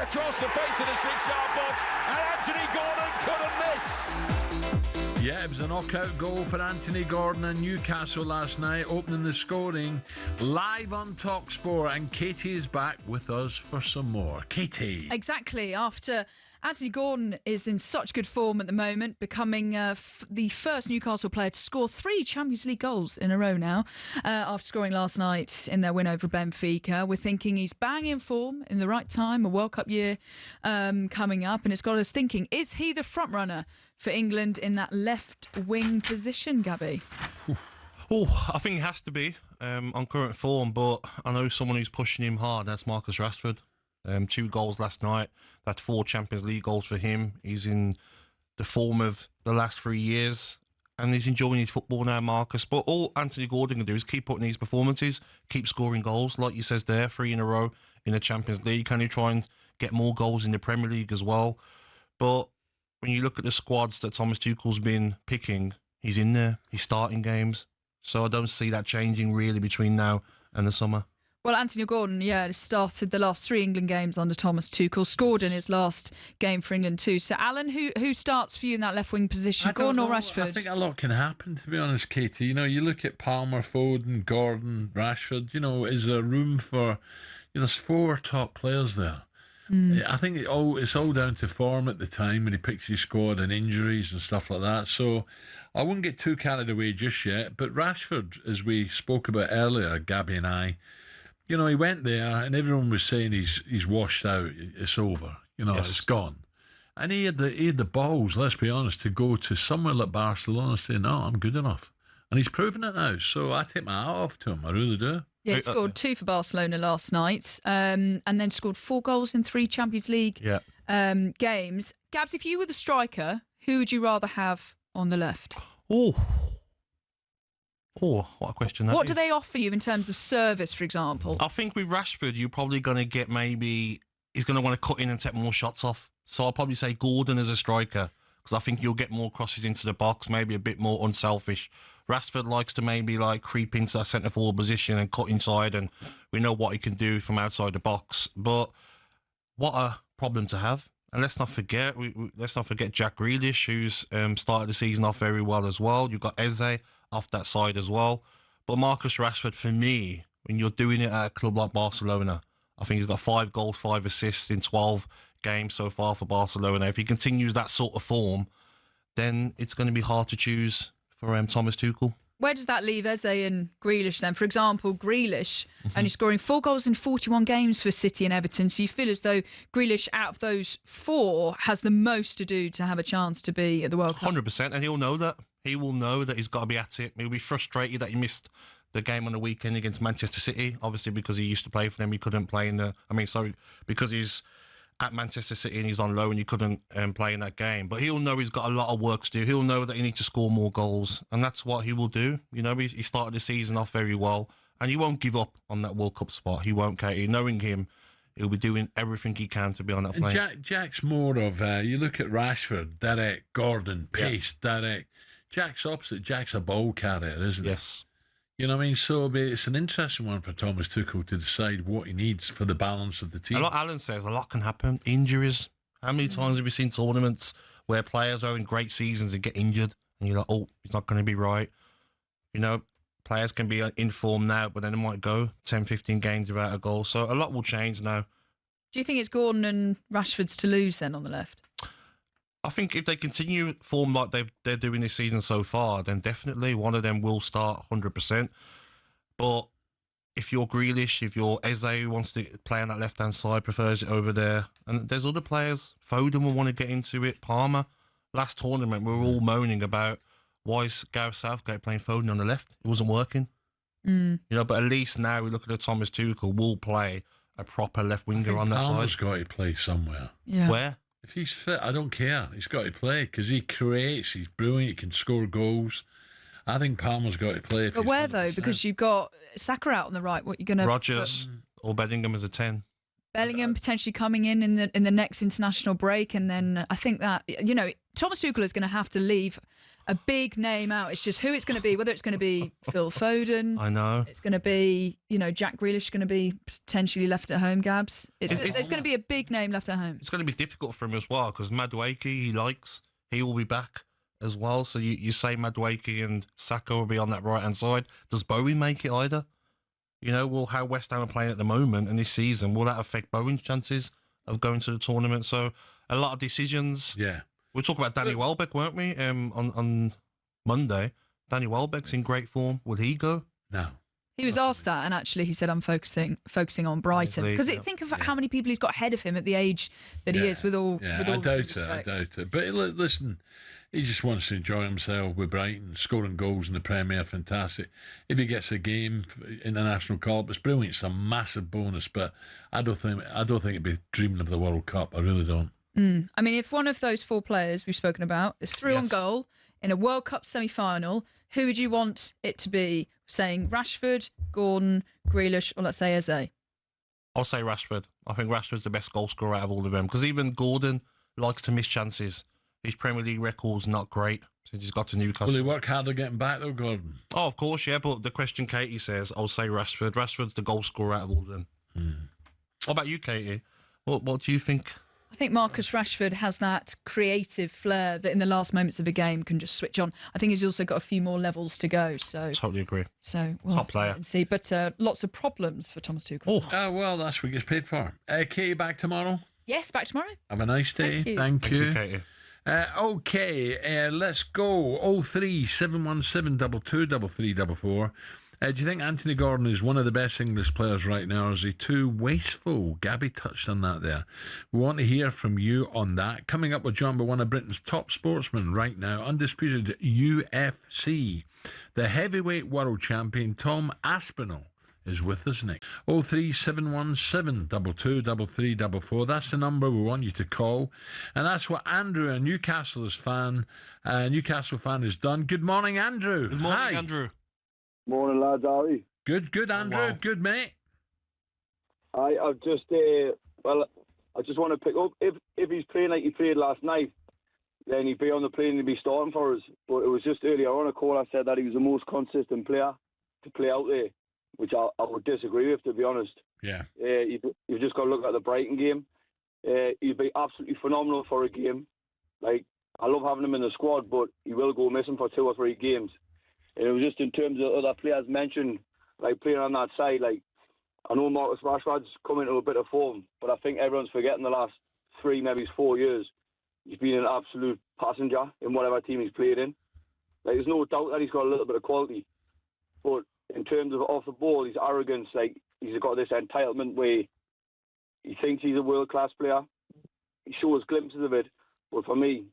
across the face of the 6-yard box, and Anthony Gordon couldn't miss. Yeah, it was a knockout goal for Anthony Gordon and Newcastle last night, opening the scoring live on talkSPORT. And Katie is back with us for some more. Katie. Exactly. After Anthony Gordon is in such good form at the moment, becoming the first Newcastle player to score 3 Champions League goals in a row now, after scoring last night in their win over Benfica. We're thinking he's bang in form in the right time, a World Cup year coming up, and it's got us thinking, is he the front runner for England in that left wing position, Gabby? Oh, I think he has to be on current form, but I know someone who's pushing him hard. That's Marcus Rashford. 2 goals last night. That's 4 Champions League goals for him. He's in the form of the last 3 years, and he's enjoying his football now, Marcus. But all Anthony Gordon can do is keep putting these performances, keep scoring goals, like you says there, 3 in a row in the Champions League. Can he try and get more goals in the Premier League as well? But when you look at the squads that Thomas Tuchel's been picking, he's in there. He's starting games. So I don't see that changing really between now and the summer. Well, Anthony Gordon, started the last 3 England games under Thomas Tuchel, scored in his last game for England too. So, Alan, who starts for you in that left-wing position, Gordon or Rashford? I think a lot can happen, to be honest, Katie. You know, you look at Palmer, Foden, Gordon, Rashford, is there room for... there's 4 top players there. I think it's all down to form at the time when he picks his squad and injuries and stuff like that. So I wouldn't get too carried away just yet. But Rashford, as we spoke about earlier, Gabby and I, he went there and everyone was saying he's washed out, it's over, Yes. It's gone. And he had the balls, let's be honest, to go to somewhere like Barcelona and say, no, I'm good enough. And he's proven it now. So I take my hat off to him, I really do. Yeah, he scored 2 for Barcelona last night, and then scored 4 goals in 3 Champions League games. Gabs, if you were the striker, who would you rather have on the left? Oh, what a question that is. What do they offer you in terms of service, for example? I think with Rashford, you're probably going to get he's going to want to cut in and take more shots off. So I'll probably say Gordon as a striker, because I think you'll get more crosses into the box, maybe a bit more unselfish. Rashford likes to creep into that centre-forward position and cut inside, and we know what he can do from outside the box. But what a problem to have. And let's not forget Jack Grealish, who's started the season off very well as well. You've got Eze off that side as well. But Marcus Rashford, for me, when you're doing it at a club like Barcelona, I think he's got 5 goals, 5 assists in 12 games so far for Barcelona. If he continues that sort of form, then it's going to be hard to choose for Thomas Tuchel. Where does that leave Eze and Grealish then? For example, Grealish only scoring 4 goals in 41 games for City and Everton. So you feel as though Grealish, out of those 4, has the most to do to have a chance to be at the World Cup. 100%, and he'll know that. He will know that he's got to be at it. He'll be frustrated that he missed the game on the weekend against Manchester City. Obviously, because he used to play for them, he couldn't play because he's at Manchester City and he's on loan and he couldn't play in that game. But he'll know he's got a lot of work to do. He'll know that he needs to score more goals, and that's what he will do. He started the season off very well, and he won't give up on that World Cup spot. He won't, Katie. Knowing him, he'll be doing everything he can to be on that plane. Jack's more of, you look at Rashford, direct, Gordon, pace, direct. Jack's opposite. Jack's a ball carrier, isn't he? Yes. You know what I mean? So it's an interesting one for Thomas Tuchel to decide what he needs for the balance of the team. Like Alan says, a lot can happen. Injuries. How many times have we seen tournaments where players are in great seasons and get injured, and you're like, oh, he's not going to be right. Players can be in form now, but then they might go 10, 15 games without a goal. So a lot will change now. Do you think it's Gordon and Rashford's to lose then on the left? I think if they continue form like they're doing this season so far, then definitely one of them will start 100%. But if you're Grealish, if you're Eze, who wants to play on that left-hand side, prefers it over there, and there's other players, Foden will want to get into it, Palmer. Last tournament, we were all moaning about why is Gareth Southgate playing Foden on the left? It wasn't working. But at least now we look at Thomas Tuchel will play a proper left winger on that Palmer's side. got to play somewhere. Yeah. Where? If he's fit, I don't care. He's got to play because he creates. He's brilliant. He can score goals. I think Palmer's got to play. But where though? Because you've got Saka out on the right. What you're going to Rodgers or Bellingham as a 10. Bellingham potentially coming in the next international break, and then I think that Thomas Tuchel is going to have to leave a big name out. It's just who it's going to be, whether it's going to be Phil Foden. I know. It's going to be, Jack Grealish going to be potentially left at home, Gabs. There's going to be a big name left at home. It's going to be difficult for him as well because Madueke, he will be back as well. So you say Madueke and Saka will be on that right-hand side. Does Bowen make it either? How West Ham are playing at the moment and this season, will that affect Bowen's chances of going to the tournament? So a lot of decisions. Yeah. We'll talk about Danny Welbeck, weren't we, on Monday? Danny Welbeck's in great form. Would he go? No. He was asked that, and actually he said, I'm focusing on Brighton. Because think of how many people he's got ahead of him at the age that he is, with all I due doubt respect. it. But listen, he just wants to enjoy himself with Brighton, scoring goals in the Premier, fantastic. If he gets a game, international call-up, it's brilliant. It's a massive bonus, but I don't think it'd be dreaming of the World Cup. I really don't. I mean, if one of those 4 players we've spoken about is through on goal in a World Cup semi-final, who would you want it to be? Saying Rashford, Gordon, Grealish, or let's say Eze? I'll say Rashford. I think Rashford's the best goal scorer out of all of them because even Gordon likes to miss chances. His Premier League record's not great since he's got to Newcastle. Will he work harder getting back though, Gordon? Oh, of course, yeah. But the question Katie says, I'll say Rashford. Rashford's the goal scorer out of all of them. What about you, Katie? What do you think? I think Marcus Rashford has that creative flair that in the last moments of a game can just switch on. I think he's also got a few more levels to go. So Totally agree. So Top player. And see, but lots of problems for Thomas Tuchel. Well, that's what he gets paid for. Katie, back tomorrow? Yes, back tomorrow. Have a nice day. Thank you. Thank you. Katie. Okay, let's go. 03717 223344. Do you think Anthony Gordon is one of the best English players right now, or is he too wasteful? Gabby touched on that there. We want to hear from you on that. Coming up, we're joined by one of Britain's top sportsmen right now, undisputed UFC. The heavyweight world champion, Tom Aspinall, is with us next. 03717 223344. That's the number we want you to call. And that's what Andrew, a Newcastle fan, has done. Good morning, Andrew. Good morning, Hi. Andrew. Morning, lads. How are you? Good, Andrew. wow. Good, mate. I've just, I just want to pick up. If he's playing like he played last night, then he'd be on the plane and he'd be starting for us. But it was just earlier on a call I said that he was the most consistent player to play out there, which I would disagree with, to be honest. Yeah. You've just got to look at the Brighton game. He'd be absolutely phenomenal for a game. Like, I love having him in the squad, but he will go missing for 2 or 3 games. And it was just in terms of other players mentioned, like playing on that side. Like, I know Marcus Rashford's come into a bit of form, but I think everyone's forgetting the last 3, maybe 4 years. He's been an absolute passenger in whatever team he's played in. Like, there's no doubt that he's got a little bit of quality. But in terms of off the ball, his arrogance, like, he's got this entitlement where he thinks he's a world-class player. He shows glimpses of it. But for me,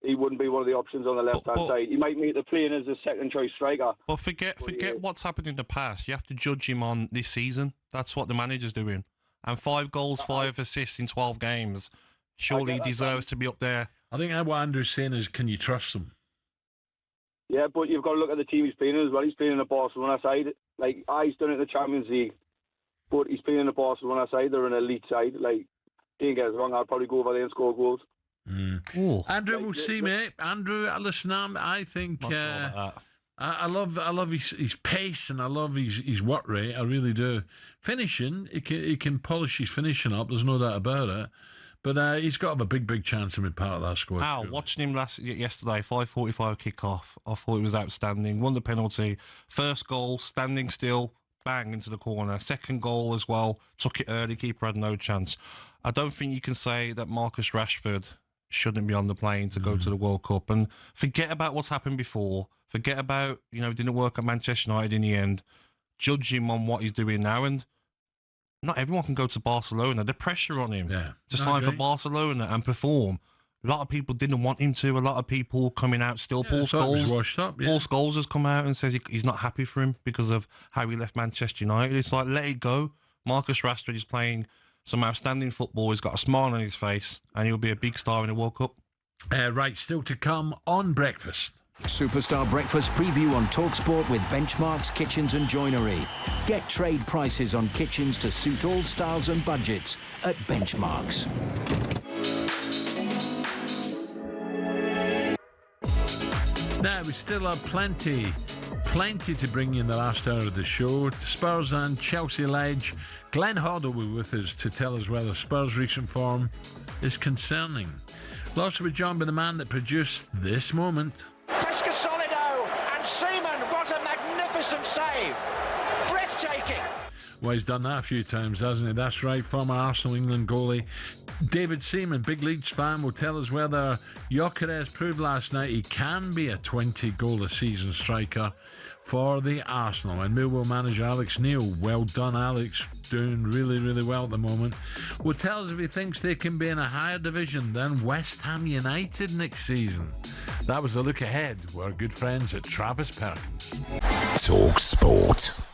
he wouldn't be one of the options on the left-hand side. He might make the play in as a second-choice striker. But forget what's happened in the past. You have to judge him on this season. That's what the manager's doing. And 5 goals, 5 assists in 12 games. Surely he deserves to be up there. I think what Andrew's saying is, can you trust him? Yeah, but you've got to look at the team he's playing in as well. He's playing in the Barcelona side. Like, he's done it in the Champions League, but he's playing in the Barcelona side. They're an elite side. Like, don't get us wrong, I'd probably go over there and score goals. Andrew, we'll see, mate. Andrew, listen, I think I love his pace and I love his work rate. I really do. Finishing, he can polish his finishing up. There's no doubt about it. But he's got to have a big chance of being part of that squad. Watching him yesterday, 5:45 kickoff, I thought he was outstanding. Won the penalty. First goal, standing still, bang into the corner. Second goal as well, took it early. Keeper had no chance. I don't think you can say that Marcus Rashford shouldn't be on the plane to go to the World Cup. And forget about what's happened before. Forget about, it didn't work at Manchester United in the end. Judge him on what he's doing now. And not everyone can go to Barcelona. The pressure on him to sign for Barcelona and perform. A lot of people didn't want him to. A lot of people coming out still. Paul Scholes has come out and says he's not happy for him because of how he left Manchester United. It's like, let it go. Marcus Rashford is playing some outstanding football. He's got a smile on his face and he'll be a big star in the World Cup. Right, still to come on breakfast. Superstar Breakfast preview on talkSPORT with Benchmarks Kitchens and Joinery. Get trade prices on kitchens to suit all styles and budgets at Benchmarks. Now, we still have plenty to bring you in the last hour of the show. Spurs and Chelsea Ledge. Glenn Hoddle will be with us to tell us whether Spurs' recent form is concerning. We'll also be joined by the man that produced this moment. Pesca Solido and Seaman, what a magnificent save! Breathtaking! Well, he's done that a few times, hasn't he? That's right, former Arsenal England goalie David Seaman, big Leeds fan, will tell us whether Gyökeres proved last night he can be a 20-goal-a-season striker for the Arsenal. And Millwall manager Alex Neil, well done Alex, doing really, really well at the moment, will tell us if he thinks they can be in a higher division than West Ham United next season. That was a look ahead. We're good friends at Travis Perkins. talkSPORT.